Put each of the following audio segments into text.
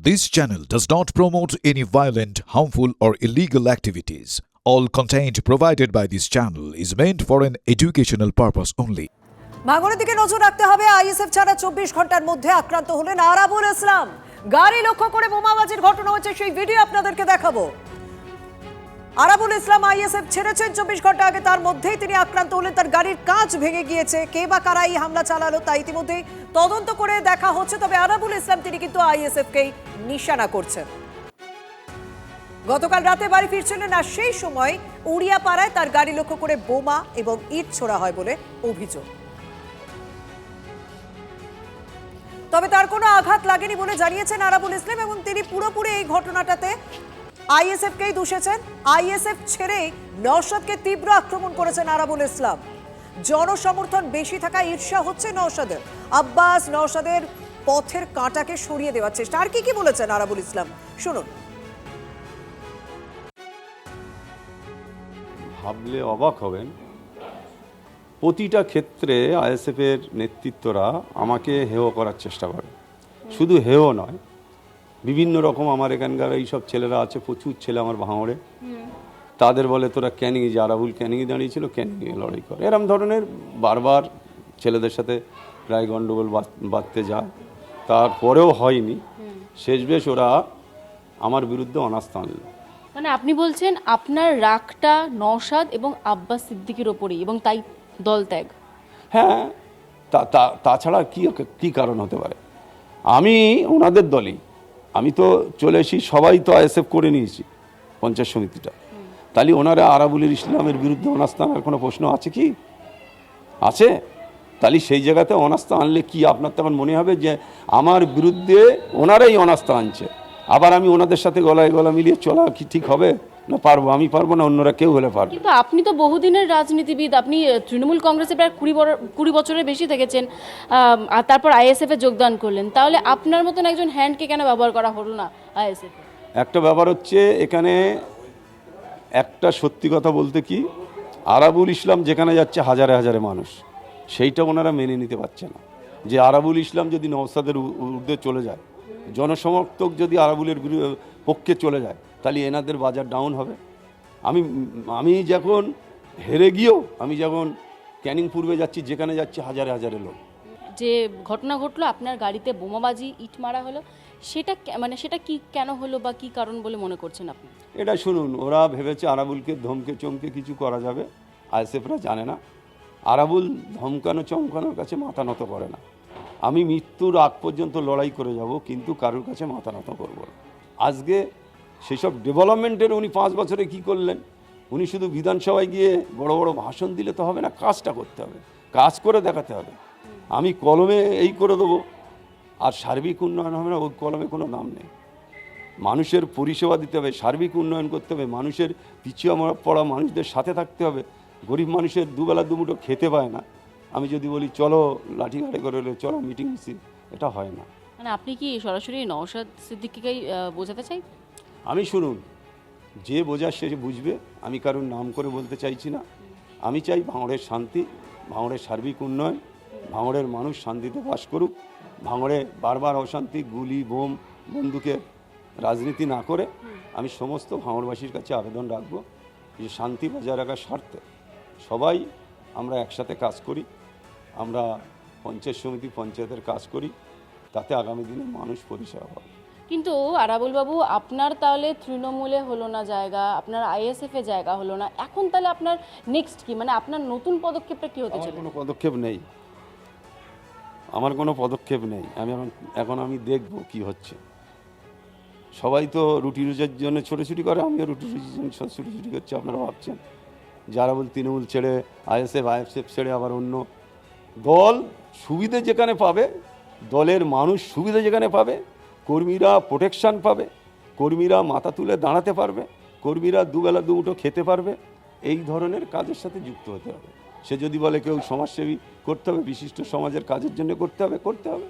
This channel does not promote any violent, harmful, or illegal activities. All content provided by this channel is meant for an educational purpose only. ভাঙনের দিকে নজর রাখতে হবে। ISF ছাড়া 24 ঘন্টার মধ্যে আক্রান্ত হলেন আরাবুল ইসলাম। গাড়ি লক্ষ্য করে বোমাবাজির ঘটনা হচ্ছে, সেই ভিডিও আপনাদেরকে দেখাবো। আরাবুল ইসলাম আইএসএফ ছেড়েছেন 24 ঘন্টা আগে, তার মধ্যেই তিনি আক্রান্ত হলেন। তার গাড়ির কাঁচ ভেঙে গিয়েছে। কে বা কারা এই হামলা চালালো তা ইতিমধ্যেই তদন্ত করে দেখা হচ্ছে। তবে আরাবুল ইসলাম তিনি কিন্তু আইএসএফকেই নিশানা করছেন। গতকাল রাতে বাড়ি ফিরছিলেন, আর সেই সময় উড়িয়াপাড়ায় তার গাড়ি লক্ষ্য করে বোমা এবং ইট ছোড়া হয় বলে অভিযোগ। তবে তার কোনো আঘাত লাগেনি বলে জানিয়েছেন আরাবুল ইসলাম, এবং তিনি পুরোপুরি এই ঘটনাটাতে আইএসএফকেই দোষেছেন। আইএসএফ ছেড়ে নওশাদকে তীব্র আক্রমণ করেছেন আরাবুল ইসলাম। জনসমর্থন বেশি থাকা ঈর্ষা হচ্ছে নওশাদের। আব্বাস নওশাদের পথের কাঁটাকে সরিয়ে দেওয়ার চেষ্টা। আর কি বলেছেন আরাবুল ইসলাম শুনুন। ভাবলে অবাক হবেন, প্রতিটা ক্ষেত্রে আইএসএফের নেতৃত্বরা আমাকে হেয় করার চেষ্টা করে। শুধু হেয় নয়, বিভিন্ন রকম আমার এখানকার এইসব ছেলেরা আছে, প্রচুর ছেলে আমার ভাঙড়ে, তাদের বলে তোরা ক্যানিংয়ে যা, আরাবুল ক্যানিংয়ে দাঁড়িয়েছিল, ক্যানিংয়ে লড়াই করে। এরম ধরনের বারবার ছেলেদের সাথে প্রায় গণ্ডগোল বাঁধতে যায়, তারপরেও হয়নি। শেষ বেশ ওরা আমার বিরুদ্ধে অনাস্থা আনল। মানে আপনি বলছেন আপনার রাগটা নওশাদ এবং আব্বাস সিদ্দিকীর ওপরেই, এবং তাই দল ত্যাগ? হ্যাঁ, তাছাড়া কি কারণ হতে পারে? আমি ওনাদের দলই, আমি তো চলে এসি, সবাই তো আইএসএফ করে নিয়েছি পঞ্চায়েত সমিতিটা। তাহলে ওনারা আরাবুল ইসলামের বিরুদ্ধে অনাস্থা আনার কোনো প্রশ্ন আছে কি? আছে? তাহলে সেই জায়গাতে অনাস্থা আনলে কি আপনার তখন মনে হবে যে আমার বিরুদ্ধে ওনারাই অনাস্থা আনছে, আবার আমি ওনাদের সাথে গলায় গলা মিলিয়ে চলা কি ঠিক হবে? না পারবো, আমি পারবো না, অন্যরা কেউ হলে পারবে। কিন্তু আপনি তো বহুদিনের রাজনীতিবিদ, আপনি তৃণমূল কংগ্রেসে প্রায় 20 বছরের বেশি থেকেছেন, আর তারপর আইএসএফে যোগদান করলেন। তাহলে আপনার মতন একজন হ্যান্ডকে কেন ব্যবহার করা হলো না আইএসএফ? একটা ব্যাপার হচ্ছে এখানে, একটা সত্যি কথা বলতে কি, আরাবুল ইসলাম যেখানে যাচ্ছে হাজারে হাজারে মানুষ, সেইটা ওনারা মেনে নিতে পারছে না। যে আরাবুল ইসলাম যদি নওশাদের ঊর্ধ্বে চলে যায়, জনসমর্থক যদি আরাবুলের পক্ষে চলে যায়, তাহলে এনাদের বাজার ডাউন হবে। আমি যখন হেরে গিয়েও, আমি যখন ক্যানিং পূর্বে যাচ্ছি, যেখানে যাচ্ছি হাজারে হাজারে লোক। যে ঘটনা ঘটলো, আপনার গাড়িতে বোমাবাজি, ইট মারা হলো, সেটা কি কেন হলো বা কি কারণ বলে মনে করছেন আপনি? এটা শুনুন, ওরা ভেবেছে আরাবুলকে ধমকে চমকে কিছু করা যাবে। আইএসএফরা জানে না, আরাবুল ধমকানো চমকানোর কাছে মাথা নত করে না। আমি মৃত্যুর আগ পর্যন্ত লড়াই করে যাব, কিন্তু কারোর কাছে মাথা নত করব না। আজকে সেসব ডেভেলপমেন্টের উনি 5 বছরে কি করলেন? উনি শুধু বিধানসভায় গিয়ে বড় বড় ভাষণ দিলে তো হবে না, কাজটা করতে হবে, কাজ করে দেখাতে হবে। আমি কলমে এই করে দেবো আর সার্বিক উন্নয়ন হবে না, ওই কলমে কোনো দাম নেই। মানুষের পরিষেবা দিতে হবে, সার্বিক উন্নয়ন করতে হবে, মানুষের পিছিয়ে পড়া মানুষদের সাথে থাকতে হবে। গরিব মানুষের দুবেলা দুমুঠো খেতে পায় না, আমি যদি বলি চলো লাঠিঘাটে করে চলো মিটিং মিছিল, এটা হয় না। মানে আপনি কি সরাসরি নওশাদ সিদ্দিকীকেই বোঝাতে চাই? আমি শুনুন, যে বোঝার সে বুঝবে, আমি কারোর নাম করে বলতে চাইছি না। আমি চাই ভাঙড়ের শান্তি, ভাঙড়ের সার্বিক উন্নয়ন, ভাঙড়ের মানুষ শান্তিতে বাস করুক, ভাঙড়ে বারবার অশান্তি, গুলি বোম বন্দুকের রাজনীতি না করে। আমি সমস্ত ভাঙড়বাসীর কাছে আবেদন রাখবো যে শান্তি বজায় রাখার স্বার্থে সবাই আমরা একসাথে কাজ করি, আমরা পঞ্চায়েত সমিতি পঞ্চায়েতের কাজ করি, তাতে আগামী দিনে মানুষ পরিষেবা পাবে। কিন্তু আরাবুল বাবু, আপনার তাহলে তৃণমূলে হলো না জায়গা, আপনার আইএসএফে জায়গা হলো না, এখন তাহলে আপনার নেক্সট কি? মানে আপনার নতুন পদক্ষেপটা কি হতে চলেছে? কোনো পদক্ষেপ নেই, আমার কোনো পদক্ষেপ নেই। এখন আমি দেখব কি হচ্ছে। সবাই তো রুটি রুজির জন্য ছোটাছুটি করে, আমিও রুটি রুজির জন্য ছোটাছুটি করছি। আপনারা ভাবছেন যারা বল তৃণমূল ছেড়ে আইএসএফ ছেড়ে আবার অন্য দল সুবিধে যেখানে পাবে, দলের মানুষ সুবিধা যেখানে পাবে, কর্মীরা প্রোটেকশান পাবে, কর্মীরা মাথা তুলে দাঁড়াতে পারবে, কর্মীরা দুবেলা দুমুঠো খেতে পারবে, এই ধরনের কাজের সাথে যুক্ত হতে হবে। সে যদি বলে কেউ সমাজসেবী করতে হবে, বিশিষ্ট সমাজের কাজের জন্য করতে হবে, করতে হবে।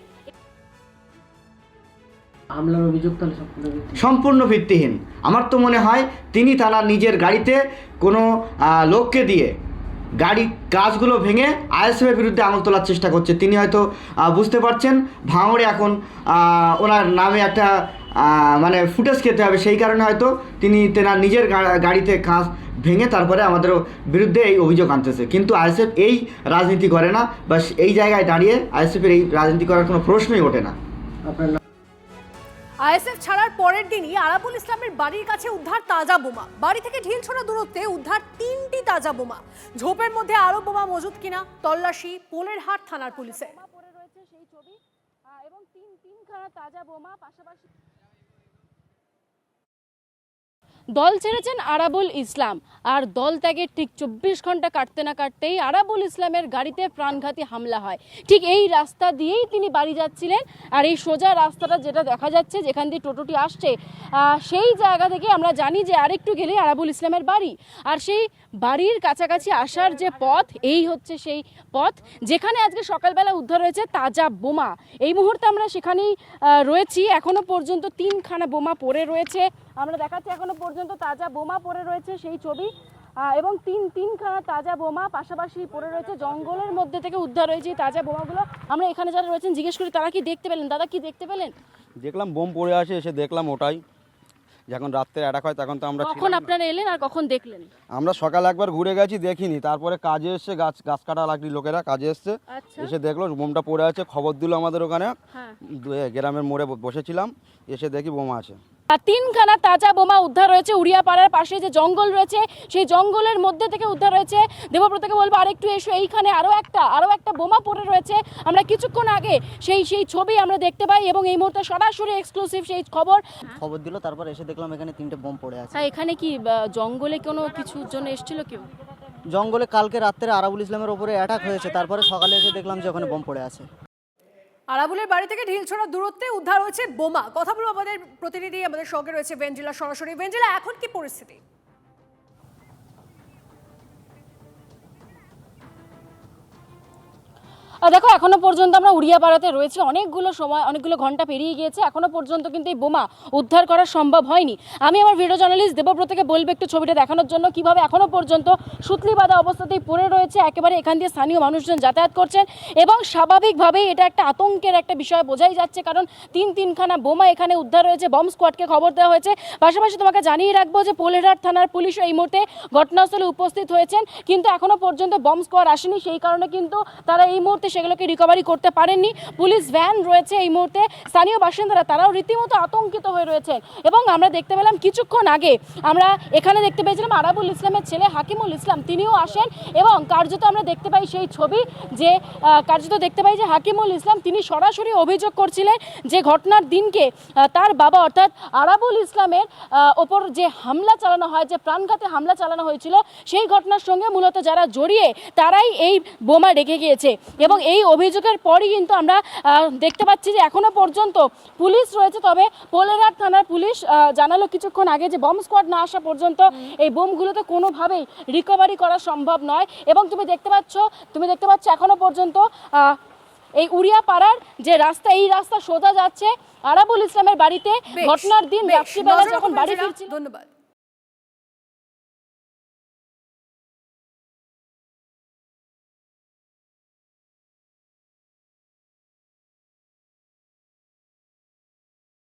হামলার অভিযোগ তাহলে সম্পূর্ণ ভিত্তিহীন। আমার তো মনে হয় তিনি তার নিজের গাড়িতে কোনো লোককে দিয়ে গাড়ি কাজগুলো ভেঙে আইএসএফের বিরুদ্ধে আঙুল তোলার চেষ্টা করছে। তিনি হয়তো বুঝতে পারছেন ভাঙড়ে এখন ওনার নামে একটা মানে ফুটেজ খেতে হবে, সেই কারণে হয়তো তিনি তেনার নিজের গাড়িতে কাঁচ ভেঙে তারপরে আমাদের বিরুদ্ধে এই অভিযোগ আনতেছে। কিন্তু আইএসএফ এই রাজনীতি করে না, বা এই জায়গায় দাঁড়িয়ে আইএসএফের এই রাজনীতি করার কোনো প্রশ্নই ওঠে না। আইএসএফ ছাড়ার পরের দিনই আরাবুল ইসলামের বাড়ির কাছে উদ্ধার তাজা বোমা। বাড়ি থেকে ঢিলছোড়া দূরত্বে উদ্ধার 3টি তাজা বোমা। ঝোপের মধ্যে আরো বোমা মজুদ কিনা তল্লাশি পোলেরহাট থানার পুলিশের। পড়ে রয়েছে সেই ছবি এবং তিনখানা তাজা বোমা পাশাপাশি। দল ছেড়েছেন আরাবুল ইসলাম, আর দল ত্যাগের ঠিক 24 ঘন্টা কাটতে না কাটতেই আরাবুল ইসলামের গাড়িতে প্রাণঘাতী হামলা হয়। ঠিক এই রাস্তা দিয়েই তিনি বাড়ি যাচ্ছিলেন, আর এই সোজা রাস্তাটা যেটা দেখা যাচ্ছে যেখান দিয়ে টোটোটি আসছে, সেই জায়গা থেকে আমরা জানি যে আরেকটু গেলে আরাবুল ইসলামের বাড়ি। আর সেই বাড়ির কাছাকাছি আসার যে পথ, এই হচ্ছে সেই পথ যেখানে আজকে সকালবেলা উদ্ধার হয়েছে তাজা বোমা। এই মুহূর্তে আমরা সেখানেই রয়েছি। এখনো পর্যন্ত 3খানা বোমা পড়ে রয়েছে, আমরা দেখাচ্ছি এখনো পর্যন্ত তাজা বোমা পড়ে রয়েছে সেই ছবি, এবং তিনখানা তাজা বোমা পাশাপাশি পড়ে রয়েছে। জঙ্গলের মধ্যে থেকে উদ্ধার হয়েছে এই তাজা বোমাগুলো। আমরা এখানে যারা রয়েছেন জিজ্ঞেস করি তারা কি দেখতে পেলেন। দাদা কি দেখতে পেলেন? দেখলাম বোম পড়ে আসে, এসে দেখলাম ওটাই। যখন রাত্রে অ্যাটাক হয় তখন তো আমরা কখন আপনারা এলেন আর কখন দেখলেন? আমরা সকালে একবার ঘুরে গেছি, দেখিনি। তারপরে কাজে এসছে, গাছ কাটা লাগলি লোকেরা কাজে এসছে, এসে দেখলো বোমটা পড়ে আছে। খবর দিল আমাদের ওখানে, গ্রামের মোড়ে বসেছিলাম, এসে দেখি বোমা আছে। 3খানা তাজা বোমা উদ্ধার হয়েছে উড়িয়াপাড়ার পাশে যে জঙ্গল রয়েছে সেই জঙ্গলের মধ্যে থেকে উদ্ধার হয়েছে। দেবব্রতকে বলবো আরেকটু এসো, এইখানে আরো একটা বোমা পড়ে রয়েছে। আমরা কিছুক্ষণ আগে সেই ছবি আমরা দেখতে পাই এবং এই মুহূর্তে সরাসরি এক্সক্লুসিভ সেই খবর দিল। তারপর এসে দেখলাম এখানে 3টে বোম পড়ে আছে। এখানে কি জঙ্গলে কোনো কিছুর জন্য এসেছিল কেউ? জঙ্গলে কালকে রাত্রে আরাবুল ইসলামের ওপরে অ্যাটাক হয়েছে, তারপরে সকালে এসে দেখলাম যে ওখানে বোম পড়ে আছে। আরাবুলের বাড়ি থেকে ঢিলছোড়া দূরত্বে উদ্ধার হয়েছে বোমা। কথা বলবো আমাদের প্রতিনিধি, আমাদের সঙ্গে রয়েছে ভেঞ্জিলা সরাসরি। ভেঞ্জিলা, এখন কি পরিস্থিতি? দেখো এখনো পর্যন্ত আমরা উড়িয়াপাড়াতে রয়েছি, অনেকগুলো ঘন্টা পেরিয়ে গিয়েছে, এখনো পর্যন্ত কিন্তু এই বোমা উদ্ধার করা সম্ভব হয়নি। আমি আমার ভিডিও জার্নালিস্ট দেবব্রতকে বলবো একটু ছবিটা দেখানোর জন্য, কিভাবে এখনো পর্যন্ত সুতলি বাঁধা অবস্থাতেই পড়ে রয়েছে। একেবারে এখান দিয়ে স্থানীয় মানুষজন যাতায়াত করছেন এবং স্বাভাবিকভাবেই এটা একটা আতঙ্কের একটা বিষয় বোঝাই যাচ্ছে, কারণ তিনখানা বোমা এখানে উদ্ধার হয়েছে। বম্ব স্কোয়াডকে খবর দেওয়া হয়েছে। পাশাপাশি তোমাকে জানিয়ে রাখবো যে পোলেরহাট থানার পুলিশও এই মুহূর্তে ঘটনাস্থলে উপস্থিত হয়েছেন, কিন্তু এখনো পর্যন্ত বম্ব স্কোয়াড আসেনি, সেই কারণে কিন্তু তারা এই মুহূর্তে সেগুলোকে রিকভারি করতে পারেননি। পুলিশ ভ্যান রয়েছে এই মুহূর্তে, স্থানীয় বাসিন্দারা তারাও রীতিমতো আতঙ্কিত হয়ে রয়েছেন। এবং আমরা দেখতে পেলাম কিছুক্ষণ আগে আমরা এখানে দেখতে পেয়েছিলাম আরাবুল ইসলামের ছেলে হাকিমুল ইসলাম, তিনিও আসেন এবং কার্যত আমরা দেখতে পাই সেই ছবি যে হাকিমুল ইসলাম তিনি সরাসরি অভিযোগ করছিলেন যে ঘটনার দিনকে তার বাবা অর্থাৎ আরাবুল ইসলামের ওপর যে হামলা চালানো হয়, যে প্রাণঘাতী হামলা চালানো হয়েছিল, সেই ঘটনার সঙ্গে মূলত যারা জড়িয়ে তারাই এই বোমা রেখে গিয়েছে। এবং এই অভিযোগের পরই কিন্তু আমরা দেখতে পাচ্ছি যে এখনো পর্যন্ত পুলিশ রয়েছে, তবে পোলেরহাট থানার পুলিশ জানালো কিছুক্ষণ আগে যে বম্ব স্কোয়াড না আসা পর্যন্ত এই বোমগুলোতে কোনোভাবেই রিকভারি করা সম্ভব নয়। এবং তুমি দেখতে পাচ্ছ এখনো পর্যন্ত এই উড়িয়াপাড়ার যে রাস্তা, এই রাস্তা সোজা যাচ্ছে আরাবুল ইসলামের বাড়িতে। ঘটনার দিন রাত্রিবেলা যখন বাড়ি ফিরছিল। ধন্যবাদ।